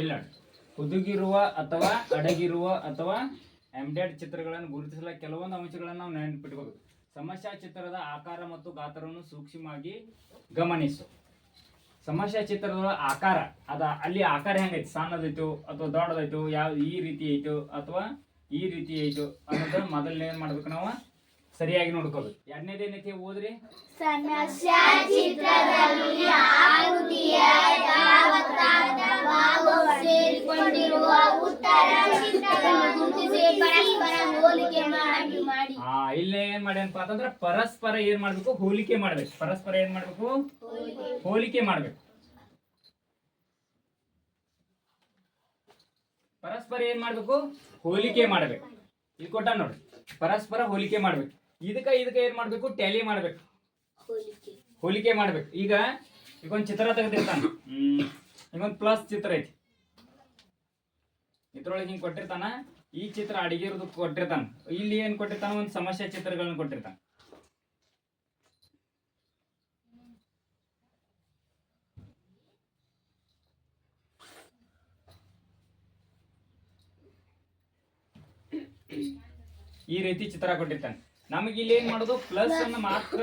ಇಲ್ಲ, ಹುದುಗಿರುವ ಅಥವಾ ಅಡಗಿರುವ ಅಥವಾ ಎಂಬೆಡೆಡ್ ಚಿತ್ರಗಳನ್ನು ಗುರುತಿಸಲು ಕೆಲವೊಂದು ಅಂಶಗಳನ್ನು ನಾವು ನೆನಪಿಟ್ಕೋಬೇಕು. ಸಮಸ್ಯಾ ಚಿತ್ರದ ಆಕಾರ ಮತ್ತು ಗಾತ್ರವನ್ನು ಸೂಕ್ಷ್ಮವಾಗಿ ಗಮನಿಸು. ಸಮಸ್ಯಾ ಚಿತ್ರದ ಆಕಾರ ಅಲ್ಲಿ ಆಕಾರ ಹೆಂಗೈತಿ, ಸಣ್ಣದೈತು ಅಥವಾ ದೊಡ್ಡದೈತು, ಈ ರೀತಿ ಐತು ಅಥವಾ ಈ ರೀತಿ ಐತು ಅನ್ನೋದನ್ನ ಮೊದಲನೇ ಏನ್ ಮಾಡ್ಬೇಕು, ನಾವು ಸರಿಯಾಗಿ ನೋಡ್ಕೋಬೇಕು. ಎರಡನೇದೇನೈತಿ ಓದ್ರಿ. ಸಮಸ್ಯಾ ಚಿತ್ರದಲ್ಲಿ ಆಕೃತಿಯ ಸೇರಿಕೊಂಡಿರುವ ಉತ್ತರ ಚಿತ್ರಗಳನ್ನು ಗುರುತಿಸಿ ಪರಸ್ಪರ ಹೋಲಿಕೆ ಮಾಡಿ. ಇಲ್ಲೇ ಏನ್ ಮಾಡ್ಯಾನಪ್ಪ ಅಂತಂದ್ರೆ ಪರಸ್ಪರ ಏನ್ ಮಾಡ್ಬೇಕು, ಹೋಲಿಕೆ ಮಾಡ್ಬೇಕು. ಪರಸ್ಪರ ಏನ್ ಮಾಡ್ಬೇಕು, ಹೋಲಿಕೆ ಮಾಡ್ಬೇಕು. ಪರಸ್ಪರ ಏನ್ ಮಾಡ್ಬೇಕು, ಹೋಲಿಕೆ ಮಾಡ್ಬೇಕು. ಇಲ್ಲಿ ಕೊಟ್ಟ ನೋಡ್ರಿ, ಪರಸ್ಪರ ಹೋಲಿಕೆ ಮಾಡ್ಬೇಕು. ಇದಕ್ಕ ಏನ್ ಮಾಡ್ಬೇಕು, ಟ್ಯಾಲಿ ಮಾಡ್ಬೇಕು, ಹೋಲಿಕೆ ಮಾಡ್ಬೇಕು. ಈಗ ಒಂದ್ ಚಿತ್ರ ತೆಗೆದಿರ್ತಾನ, ಈಗೊಂದು ಪ್ಲಸ್ ಚಿತ್ರ ಐತಿ, ಇದ್ರೊಳಗೆ ಹಿಂಗ್ ಕೊಟ್ಟಿರ್ತಾನ. ಈ ಚಿತ್ರ ಅಡಿಗಿರೋದು ಕೊಟ್ಟಿರ್ತಾನ. ಇಲ್ಲಿ ಏನ್ ಕೊಟ್ಟಿರ್ತಾನ, ಒಂದು ಸಮಸ್ಯೆ ಚಿತ್ರಗಳನ್ನ ಕೊಟ್ಟಿರ್ತಾನ. ಈ ರೀತಿ ಚಿತ್ರ ಕೊಟ್ಟಿರ್ತಾನೆ. ನಮಗೆ ಇಲ್ಲಿ ಏನ್ ಮಾಡೋದು, ಪ್ಲಸ್ ಅನ್ನ ಮಾತ್ರ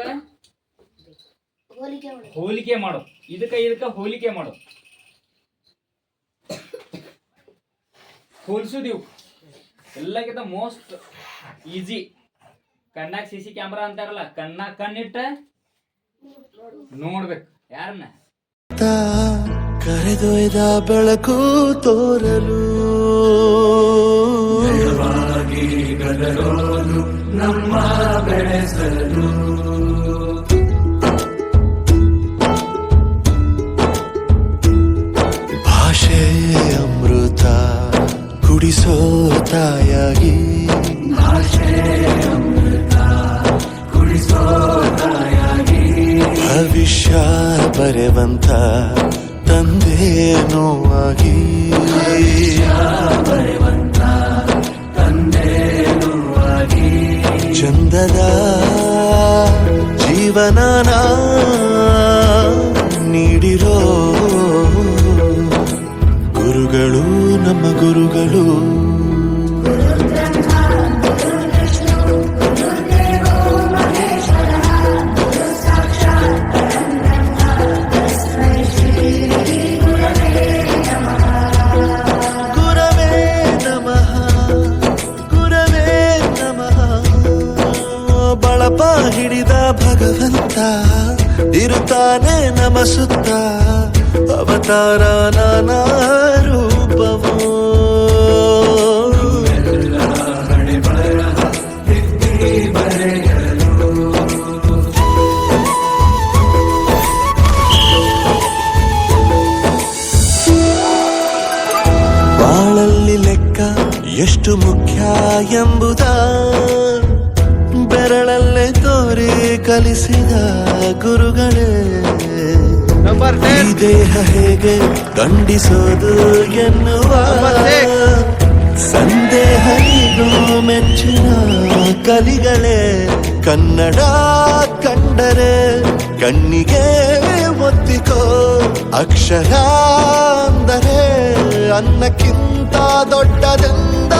ಹೋಲಿಕೆ ಮಾಡೋದು. ಇದಕ್ಕ ಹೋಲಿಕೆ ಮಾಡೋದು, ಹೋಲಿಸುದಿವು ಎಲ್ಲಕ್ಕಿಂತ ಮೋಸ್ಟ್ ಈಸಿ. ಕಣ್ಣಾಗ CC ಕ್ಯಾಮ್ರಾ ಅಂತಾರಲ್ಲ, ಕಣ್ಣಿಟ್ಟ ನೋಡ್ಬೇಕು ಯಾರನ್ನ. ಕರೆದೊಯ್ದ ಬೆಳಕು ತೋರಲು ಗದರೋದು ನಮ್ಮ ಬೆಳೆಸಲು. ಭಾಷೆ ಅಮೃತ ಕುಡಿಸೋ ತಾಯಾಗಿ, ಭಾಷೆ ಅಮೃತ ಕುಡಿಸೋ ತಾಯಾಗಿ, ಭವಿಷ್ಯ ಬರೆವಂತ ತಂದೇನೋ ಆಗಿ, ಬರೆವಂತ ತಂದೇನೋ ಆಗಿ, ಚಂದದ ಜೀವನನ ನೀಡಿರೋ ಗುರುಗಳು ನಮ್ಮ ಗುರುಗಳು. ಬಳಪ ಹಿಡಿದ ಭಗವಂತ ಇರುತ್ತಾನೆ ನಮ ಸುತ್ತ, ಅವತಾರ ನಾನಾ ರೂಪವೋ. ಬಾಳಲ್ಲಿ ಲೆಕ್ಕ ಎಷ್ಟು ಮುಖ್ಯ ಎಂಬುದ ಬೆರಳಲ್ಲೇ ತೋರಿ ಕಲಿಸಿದ ಗುರುಗಳೇ. ಈ ದೇಹ ಹೇಗೆ ದಂಡಿಸೋದು ಎನ್ನುವ ಸಂದೇಹ ಇದು ಮೆಚ್ಚಿನ ಕಲಿಗಳೇ. ಕನ್ನಡ ಕಂಡರೆ ಕಣ್ಣಿಗೆ ಒತ್ತಿಕೋ, ಅಕ್ಷರ ಅಂದರೆ ಅನ್ನಕ್ಕಿಂತ ದೊಡ್ಡದೆಂದ